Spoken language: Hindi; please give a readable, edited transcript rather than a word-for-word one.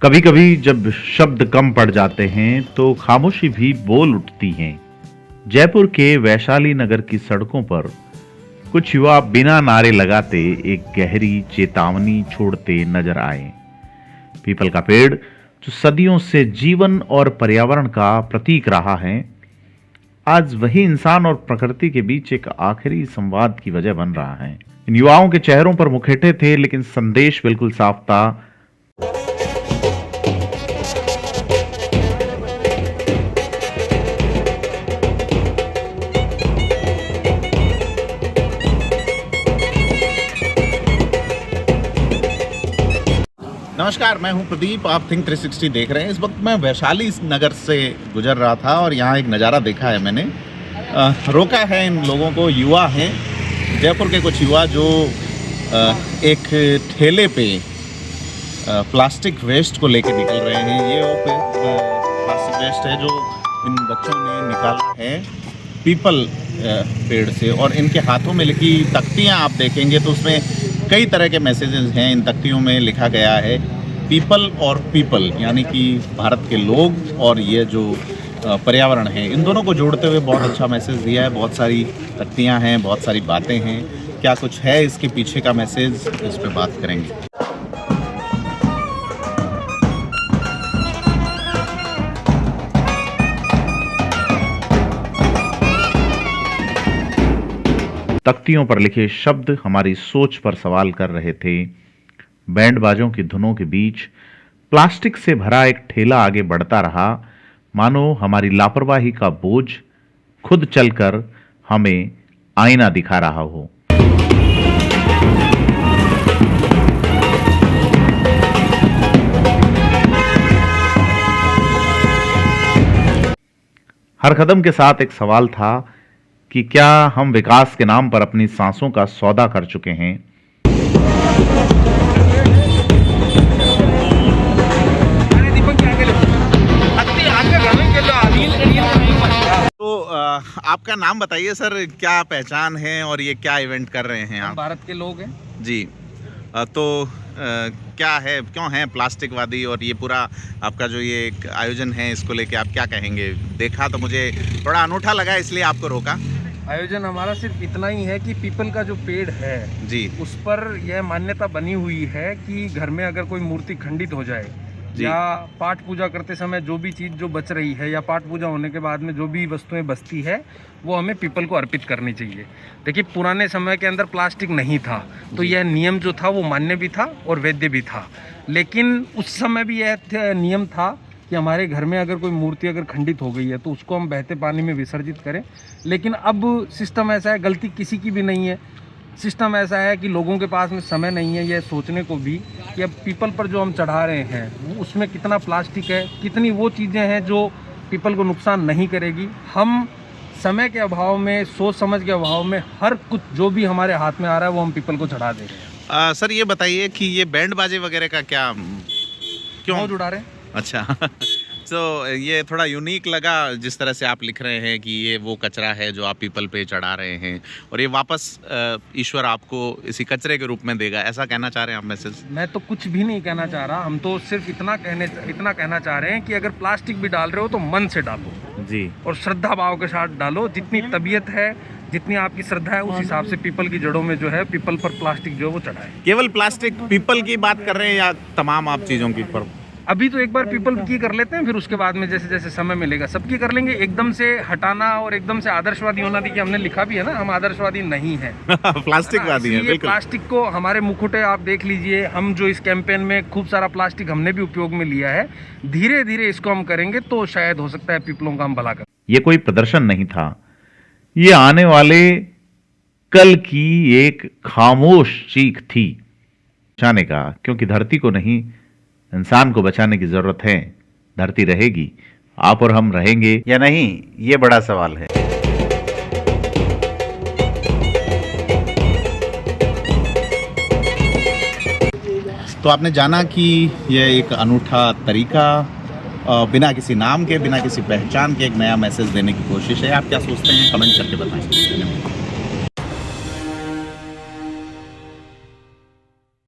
कभी कभी जब शब्द कम पड़ जाते हैं तो खामोशी भी बोल उठती हैं। जयपुर के वैशाली नगर की सड़कों पर कुछ युवा बिना नारे लगाते एक गहरी चेतावनी छोड़ते नजर आए। पीपल का पेड़ जो सदियों से जीवन और पर्यावरण का प्रतीक रहा है, आज वही इंसान और प्रकृति के बीच एक आखिरी संवाद की वजह बन रहा है। इन युवाओं के चेहरों पर मुखौटे थे, लेकिन संदेश बिल्कुल साफ था। नमस्कार, मैं हूं प्रदीप। आप थिंक 360 देख रहे हैं। इस वक्त मैं वैशाली नगर से गुजर रहा था और यहाँ एक नज़ारा देखा है मैंने। रोका है इन लोगों को। युवा हैं, जयपुर के कुछ युवा जो एक ठेले पे प्लास्टिक वेस्ट को लेके निकल रहे हैं। ये वो प्लास्टिक वेस्ट है जो इन बच्चों ने निकाला है पीपल पेड़ से, और इनके हाथों में लिखी तख्तियाँ आप देखेंगे तो उसमें कई तरह के मैसेजेस हैं। इन तख्तियों में लिखा गया है पीपल और पीपल, यानी कि भारत के लोग और ये जो पर्यावरण है, इन दोनों को जोड़ते हुए बहुत अच्छा मैसेज दिया है। बहुत सारी तख्तियाँ हैं, बहुत सारी बातें हैं। क्या कुछ है इसके पीछे का मैसेज, इस पर बात करेंगे। तख्तियों पर लिखे शब्द हमारी सोच पर सवाल कर रहे थे। बैंड बाजों की धुनों के बीच प्लास्टिक से भरा एक ठेला आगे बढ़ता रहा, मानो हमारी लापरवाही का बोझ खुद चलकर हमें आईना दिखा रहा हो। हर कदम के साथ एक सवाल था कि क्या हम विकास के नाम पर अपनी सांसों का सौदा कर चुके हैं। तो आपका नाम बताइए सर, क्या पहचान है और ये क्या इवेंट कर रहे हैं आप? भारत के लोग हैं जी। तो क्या है, क्यों है प्लास्टिकवादी, और ये पूरा आपका जो ये एक आयोजन है, इसको लेके आप क्या कहेंगे? देखा तो मुझे थोड़ा अनूठा लगा, इसलिए आपको रोका। आयोजन हमारा सिर्फ इतना ही है कि पीपल का जो पेड़ है जी, उस पर यह मान्यता बनी हुई है कि घर में अगर कोई मूर्ति खंडित हो जाए या पाठ पूजा करते समय जो भी चीज़ जो बच रही है या पाठ पूजा होने के बाद में जो भी वस्तुएं बचती है वो हमें पीपल को अर्पित करनी चाहिए। देखिए, पुराने समय के अंदर प्लास्टिक नहीं था तो यह नियम जो था वो मान्य भी था और वैध भी था। लेकिन उस समय भी यह नियम था कि हमारे घर में अगर कोई मूर्ति अगर खंडित हो गई है तो उसको हम बहते पानी में विसर्जित करें। लेकिन अब सिस्टम ऐसा है, गलती किसी की भी नहीं है। सिस्टम ऐसा है कि लोगों के पास में समय नहीं है यह सोचने को भी कि अब पीपल पर जो हम चढ़ा रहे हैं वो उसमें कितना प्लास्टिक है, कितनी वो चीज़ें हैं जो पीपल को नुकसान नहीं करेगी। हम समय के अभाव में, सोच समझ के अभाव में हर कुछ जो भी हमारे हाथ में आ रहा है वो हम पीपल को चढ़ा दे रहे हैं। सर ये बताइए कि ये बैंड बाजे वगैरह का क्या, क्यों जुड़ा रहे हैं? अच्छा तो ये थोड़ा यूनिक लगा जिस तरह से आप लिख रहे हैं कि ये वो कचरा है जो आप पीपल पे चढ़ा रहे हैं और ये वापस ईश्वर आपको इसी कचरे के रूप में देगा, ऐसा कहना चाह रहे हैं आप मैसेज? मैं तो कुछ भी नहीं कहना चाह रहा। हम तो सिर्फ इतना कहना चाह रहे हैं कि अगर प्लास्टिक भी डाल रहे हो तो मन से डालो जी, और श्रद्धा भाव के साथ डालो। जितनी तबीयत है, जितनी आपकी श्रद्धा है, उस हिसाब से पीपल की जड़ों में जो है पीपल पर प्लास्टिक जो है वो चढ़ाए। केवल प्लास्टिक पीपल की बात कर रहे हैं या तमाम आप चीज़ों की पर? अभी तो एक बार पीपल की कर लेते हैं, फिर उसके बाद में जैसे जैसे समय मिलेगा सबकी कर लेंगे। एकदम से हटाना और एकदम से आदर्शवादी होना, देखिए हमने लिखा भी है ना, हम आदर्शवादी नहीं है प्लास्टिकवादी हैं। बिल्कुल। प्लास्टिक को हमारे मुखौटे आप देख लीजिए। हम जो इस कैंपेन में खूब सारा प्लास्टिक हमने भी उपयोग में लिया है, धीरे धीरे इसको हम करेंगे तो शायद हो सकता है पीपलों का हम भला करें। ये कोई प्रदर्शन नहीं था, ये आने वाले कल की एक खामोश चीख थी बचाने का, क्योंकि धरती को नहीं, इंसान को बचाने की जरूरत है। धरती रहेगी, आप और हम रहेंगे या नहीं, ये बड़ा सवाल है। तो आपने जाना कि यह एक अनूठा तरीका, बिना किसी नाम के, बिना किसी पहचान के एक नया मैसेज देने की कोशिश है। आप क्या सोचते हैं, कमेंट करके बताएं।